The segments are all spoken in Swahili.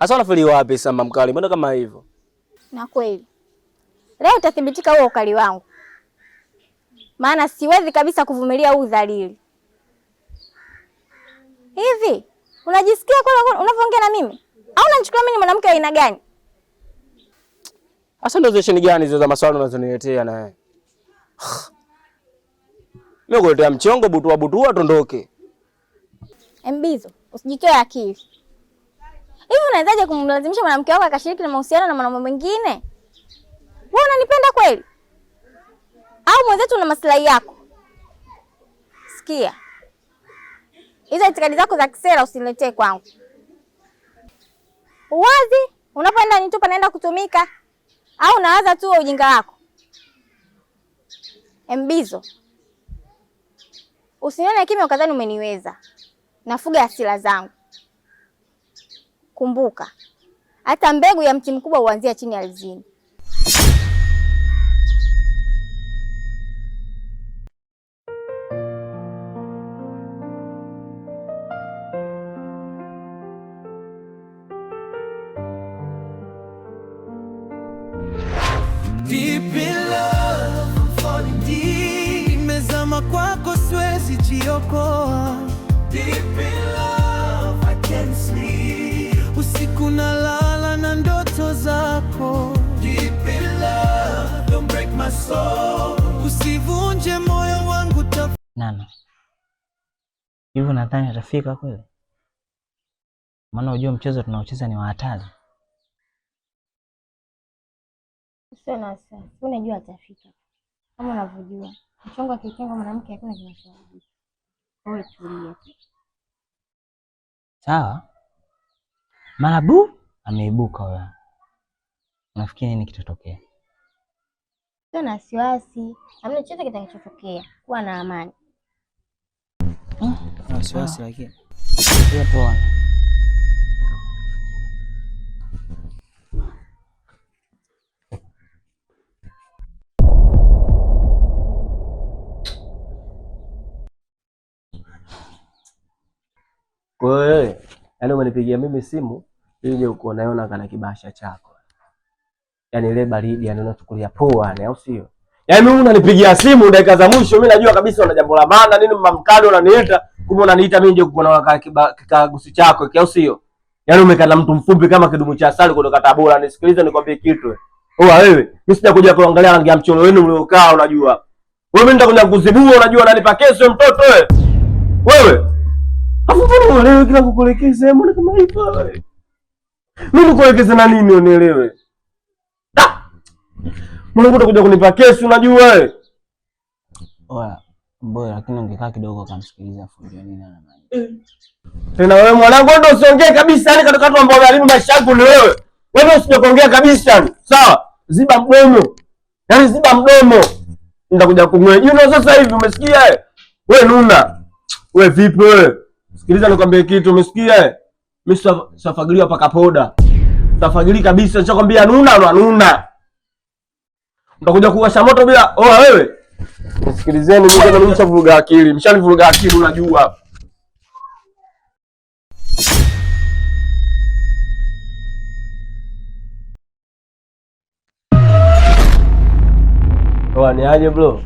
Asa unafeli wapi sasa mkali? Mbona kama hivyo? Na kweli. Leo utathibitika huo ukali wangu. Maana siwezi kabisa kuvumilia huu udhalili. Hivi, unajisikia kwa unavyoongea na mimi? Au unanichukulia mimi ni mwanamke wa aina gani? Asa ndio zesheni gani hizo za maswali unazoniletea na wewe? Mimi kuletea mchongo butua tondoke. Mbizo, usijitoe akili. Hivi unawezaje kumlazimisha mwanamke wako akashiriki na mahusiano na mwanamume mwingine? Wewe unanipenda kweli? Au mwenzetu una maslahi yako? Sikia. Hizo itikadi zako za kisera usiniletee kwangu. Uwazi, unapoenda nitupa naenda kutumika au unawaza tu ujinga wako? Mbizo. Usinione kimya ukadhani umeniweza. Nafuga hasira zangu. Kumbuka, hata mbegu ya mti mkubwa huanzia chini ardhini. Deep in love, I'm falling deep. Nimezama kwako siwezi jiokoa. Deep in love, I can't sleep. Usiku nalala na ndoto zako. Deep in love, don't break my soul. Usivunje moyo wangu Nana. Hivyo nadhani atafika kweli? Maana unajua mchezo tunaocheza ni wa hatari. Sio na sasa. Unajua atafika. Kama unavyojua. Mchongo akitenga mwanamke hakuna kinachoweza. Wewe tulia. Sawa? Marabu ameibuka wewe. Unafikiri nini kitatokea? Sio na wasiwasi. Hamna chochote kitakachotokea. Kuwa na amani. Wasiwasi lakini. Hiyo poa. Kwa hiyo yaani umenipigia mimi simu ili uje uko naona kana kibasha chako. Yaani ile baridi yani unachukulia poa yani au sio? Yaani mimi unanipigia simu dakika za mwisho mimi najua kabisa una jambo la maana nini mamkali unaniita kumbe unaniita mimi nje kukuona kikagusi chako au sio? Yaani umekana mtu mfupi kama kidumu cha asali kutoka Tabora. Nisikilize nikwambie kitu. Wewe mimi sijakuja kuangalia rangi ya mchoro wenu mliokaa unajua. Wewe mimi nitakuja kuzibua unajua unanipa kesi mtoto wewe. Wewe mbona leo kila kukuelekeza mbona kama hivyo wewe? Mimi nikuelekeza na nini unielewe? Mbona utakuja kunipa kesi unajua wewe? Oya, boy lakini ungekaa kidogo kamsikiliza fundi nini anamaanisha. Tena wewe mwanangu ndio usiongee kabisa yani katika watu ambao walimu maisha yangu ni wewe. Wewe usije kuongea kabisa yani. Sawa? Ziba mdomo. Yaani ziba mdomo. Nitakuja kumwejua sasa hivi umesikia? Wewe nuna. Wewe vipi wewe? Sikiliza nikwambie kitu, umesikia? Mimi safagilia paka poda. Safagili kabisa, nishakwambia nuna. Utakuja kuwasha moto bila wewe. Nisikilizeni mimi ndio nimeshavuruga akili. Mshanivuruga akili unajua. Ni aje bro?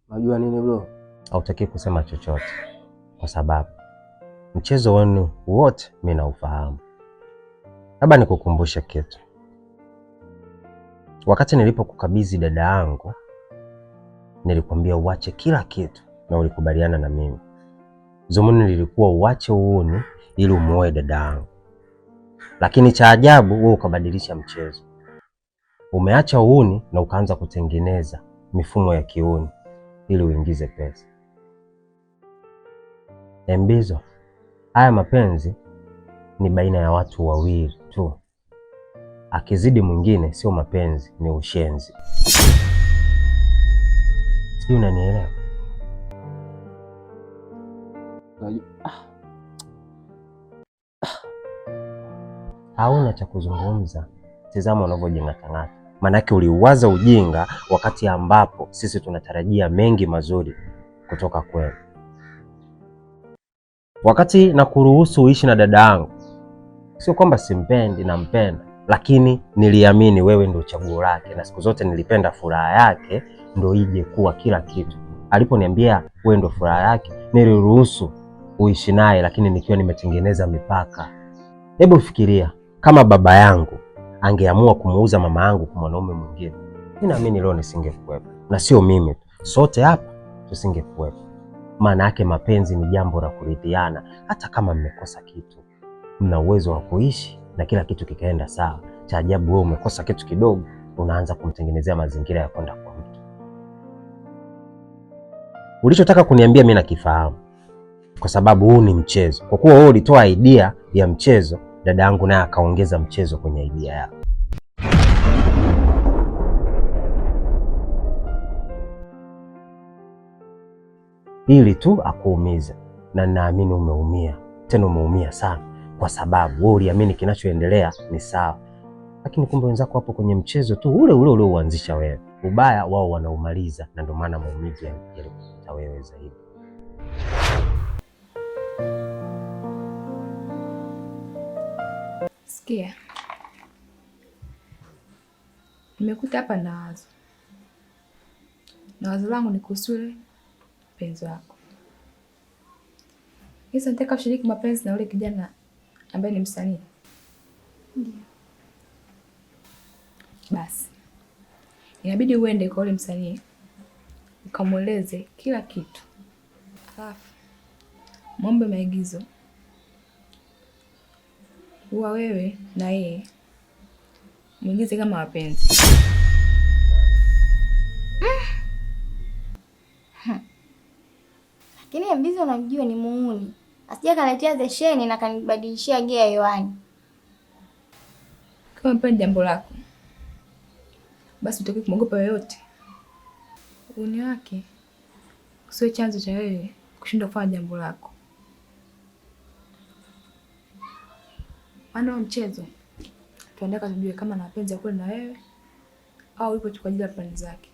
Unajua nini bro? Hautaki kusema chochote kwa sababu mchezo wenu wote mimi naufahamu. Labda nikukumbushe kitu. Wakati nilipokukabidhi dada yangu, nilikwambia uache kila kitu na ulikubaliana na mimi. Zumuni lilikuwa uache uone ili umuoe dada yangu. Lakini cha ajabu wewe ukabadilisha mchezo. Umeacha uuni na ukaanza kutengeneza mifumo ya kiuni ili uingize pesa. Mbizo, haya mapenzi ni baina ya watu wawili tu. Akizidi mwingine sio mapenzi, ni ushenzi. Sijui unanielewa? Hauna cha kuzungumza. Tazama unavyojing'atang'ata. Maanake uliuwaza ujinga wakati ambapo sisi tunatarajia mengi mazuri kutoka kwenu. Wakati na kuruhusu uishi na dada yangu, sio kwamba simpendi, nampenda, lakini niliamini wewe ndio chaguo lake, na siku zote nilipenda furaha yake ndio ije kuwa kila kitu. Aliponiambia wewe ndio furaha yake, niliruhusu uishi naye, lakini nikiwa nimetengeneza mipaka. Hebu fikiria kama baba yangu angeamua kumuuza mama yangu kwa mwanaume mwingine, mimi naamini leo nisingekuwepo, na sio mimi tu, sote hapa tusingekuwepo. Maana yake mapenzi ni jambo la kuridhiana. Hata kama mmekosa kitu, mna uwezo wa kuishi na kila kitu kikaenda sawa. Cha ajabu wewe umekosa kitu kidogo, unaanza kumtengenezea mazingira ya kwenda kwa mtu. Ulichotaka kuniambia mimi nakifahamu, kwa sababu huu ni mchezo. Kwa kuwa wewe ulitoa idea ya mchezo, dada yangu naye akaongeza mchezo kwenye idea yako. Ili tu akuumiza, na ninaamini umeumia, tena umeumia sana, kwa sababu wewe uliamini kinachoendelea ni sawa, lakini kumbe wenzako hapo kwenye mchezo tu ule ule uanzisha wewe. Ubaya wao wanaumaliza, na ndio maana maumivu yalikuta wewe zaidi. Sikia, nimekuta hapa na wazo langu ni kuhusu yule mpenzi wako. Sasa nataka ushiriki mapenzi na yule kijana ambaye ni msanii. Ndio. Basi inabidi uende kwa yule msanii ukamweleze kila kitu, alafu muombe maigizo huwa wewe na yeye muigize kama wapenzi. Lakini Mbizi unamjua ni muuni, asija kaletea zesheni na kanibadilishia gia yoani. Kama mpeni jambo lako, basi utakiwa kumwogopa yoyote. Uuni wake usiwe chanzo cha wewe kushindwa kufanya jambo lako. Maana mchezo tuendeka tujue kama na mapenzi ya kweli na wewe au yupo tu kwa ajili ya plani zake.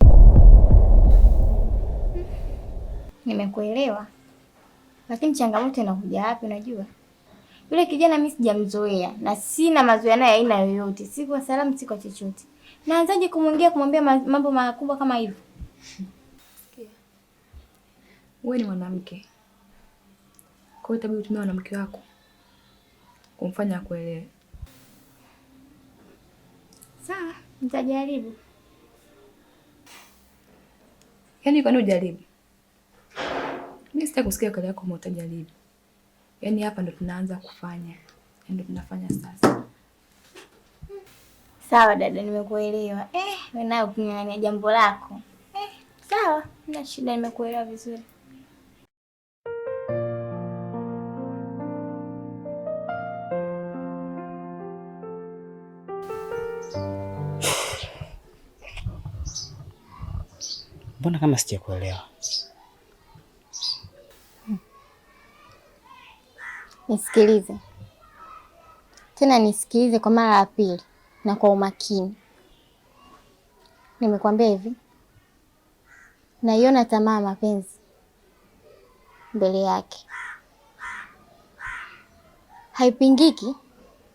Nimekuelewa, lakini changamoto inakuja wapi? Unajua yule kijana mimi sijamzoea na sina mazoea naye aina yoyote, si kwa salamu, si kwa chochote. Naanzaje kumwambia mambo makubwa kama hivyo? Sikia, wewe ni mwanamke, kwa hiyo tabii utumie mwanamke wako kumfanya akuelewe. Sawa, nitajaribu. Yaani kwa nini ujaribu? Mimi sitaki kusikia kale yako kama utajaribu. Yaani hapa ndo tunaanza kufanya. Ndio tunafanya sasa. Sawa dada, nimekuelewa. Wewe nayo kung'ang'ania jambo lako. Sawa, na shida, nimekuelewa vizuri. Mbona kama sijakuelewa? Nisikilize tena, nisikilize kwa mara ya pili na kwa umakini. Nimekwambia hivi, naiona tamaa mapenzi mbele yake. Haipingiki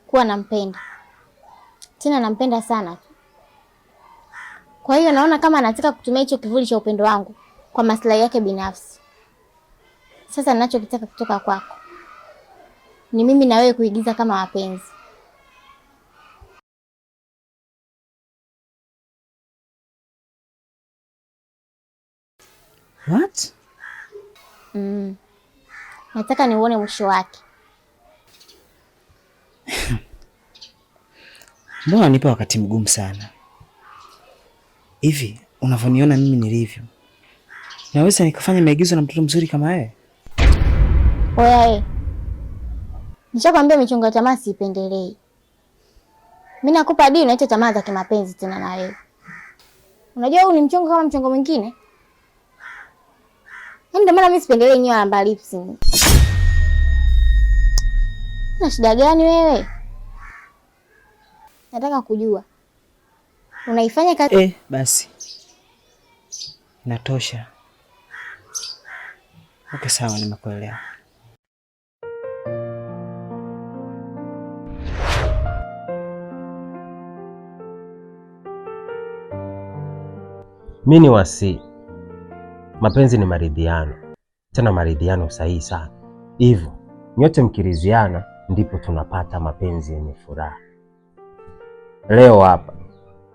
kuwa nampenda, tena nampenda sana tu. Kwa hiyo naona kama anataka kutumia hicho kivuli cha upendo wangu kwa maslahi yake binafsi. Sasa ninachokitaka kutoka kwako ni mimi na wewe kuigiza kama wapenzi. What? Nataka niuone mwisho wake. Mbona nipa wakati mgumu sana hivi? Unavyoniona mimi nilivyo, naweza nikafanya maigizo na mtoto mzuri kama wewe? Oya, nishakwambia michongo ya tamaa siipendelei. Mimi nakupa dini unaita tamaa za kimapenzi tena na wewe. Unajua huu ni mchongo kama mchongo mwingine. Yaani ndio maana mimi sipendelei nyoa mbali lipsi. Na shida gani wewe? Nataka kujua. Unaifanya kazi? Basi. Natosha. Okay, sawa, nimekuelewa. Mimi ni wasi. Mapenzi ni maridhiano. Tena maridhiano sahihi sana. Hivyo, nyote mkiridhiana ndipo tunapata mapenzi yenye furaha. Leo hapa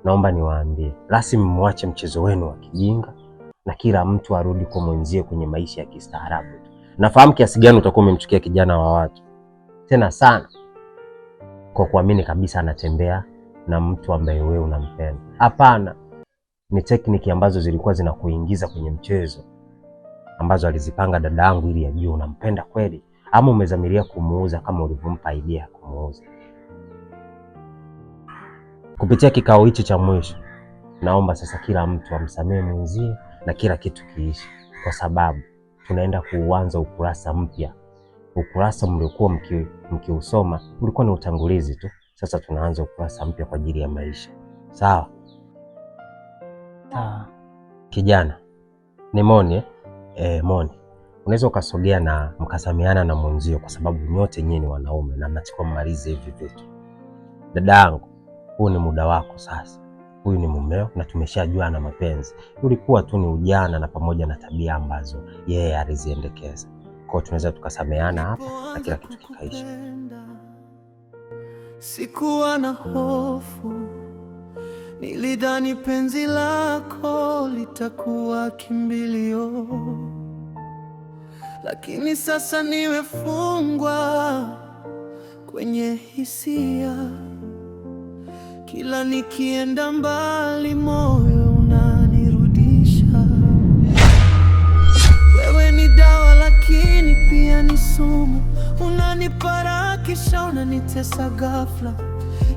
naomba niwaambie, rasmi mwache mchezo wenu wa kijinga na kila mtu arudi kwa mwenzie kwenye maisha ya kistaarabu. Nafahamu kiasi gani utakuwa umemchukia kijana wa watu. Tena sana. Kwa kuamini kabisa anatembea na mtu ambaye wewe unampenda. Hapana. Ni tekniki ambazo zilikuwa zinakuingiza kwenye mchezo ambazo alizipanga dadangu ili ajue unampenda kweli ama umezamiria kumuuza kama ulivyompa idea ya kumuuza. Kupitia kikao hichi cha mwisho, naomba sasa kila mtu amsamehe mwenzie na kila kitu kiishi, kwa sababu tunaenda kuanza ukurasa mpya. Ukurasa mliokuwa mkiusoma ulikuwa ni utangulizi tu. Sasa tunaanza ukurasa mpya kwa ajili ya maisha. Sawa? Kijana, ni Moni. Moni, unaweza ukasogea na mkasamiana na mwenzio, kwa sababu nyote nyinyi ni wanaume na mnachukua mmalize hivi vitu. Dadangu, huu ni muda wako sasa. Huyu ni mumeo na tumeshajua na mapenzi. Ulikuwa tu ni ujana na pamoja na tabia ambazo yeye aliziendekeza. Kwa hiyo tunaweza tukasameana hapa na kila kitu kikaisha. Sikuwa na hofu. Nilidhani penzi lako litakuwa kimbilio, lakini sasa nimefungwa kwenye hisia. Kila nikienda mbali moyo unanirudisha. Wewe ni dawa lakini pia ni sumu. Unanipara kisha unanitesa ghafla.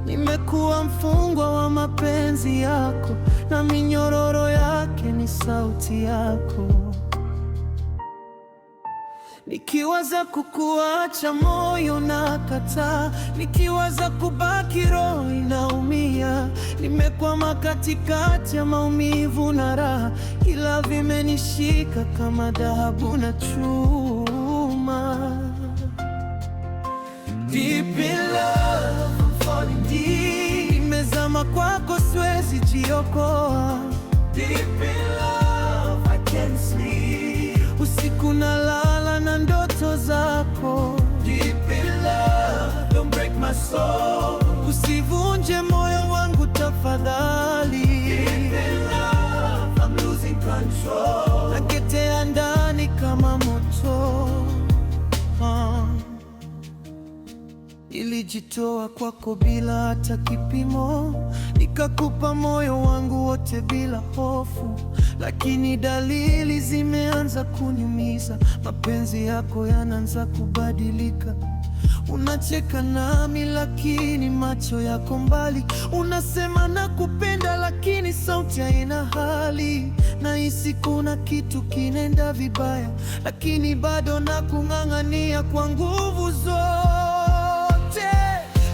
Nimekuwa mfungwa wa mapenzi yako na minyororo yake ni sauti yako. Nikiwaza kukuacha moyo nakataa, nikiwaza kubaki roho inaumia. Nimekwama katikati ya maumivu na raha, ila vimenishika kama dhahabu na chuma. Deep in love, I'm falling deep. Nimezama kwako siwezi jiokoa. Deep in love, I can't sleep. Usiku nalala na ndoto zako. Deep in love, don't break my soul. Usivunje moyo wangu tafadhali. Deep in love, I'm losing control. Naketea ndani kama moto. Nilijitoa kwako bila hata kipimo, nikakupa moyo wangu wote bila hofu, lakini dalili zimeanza kuniumiza. Mapenzi yako yanaanza kubadilika. Unacheka nami lakini macho yako mbali. Unasema nakupenda lakini sauti haina hali. Nahisi kuna kitu kinaenda vibaya, lakini bado nakung'ang'ania kwa nguvu zote.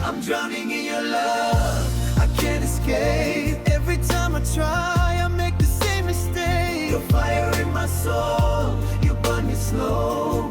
I'm drowning in your love, I can't escape. Every time I try, I make the same mistake. You're fire in my soul, you burn me slow.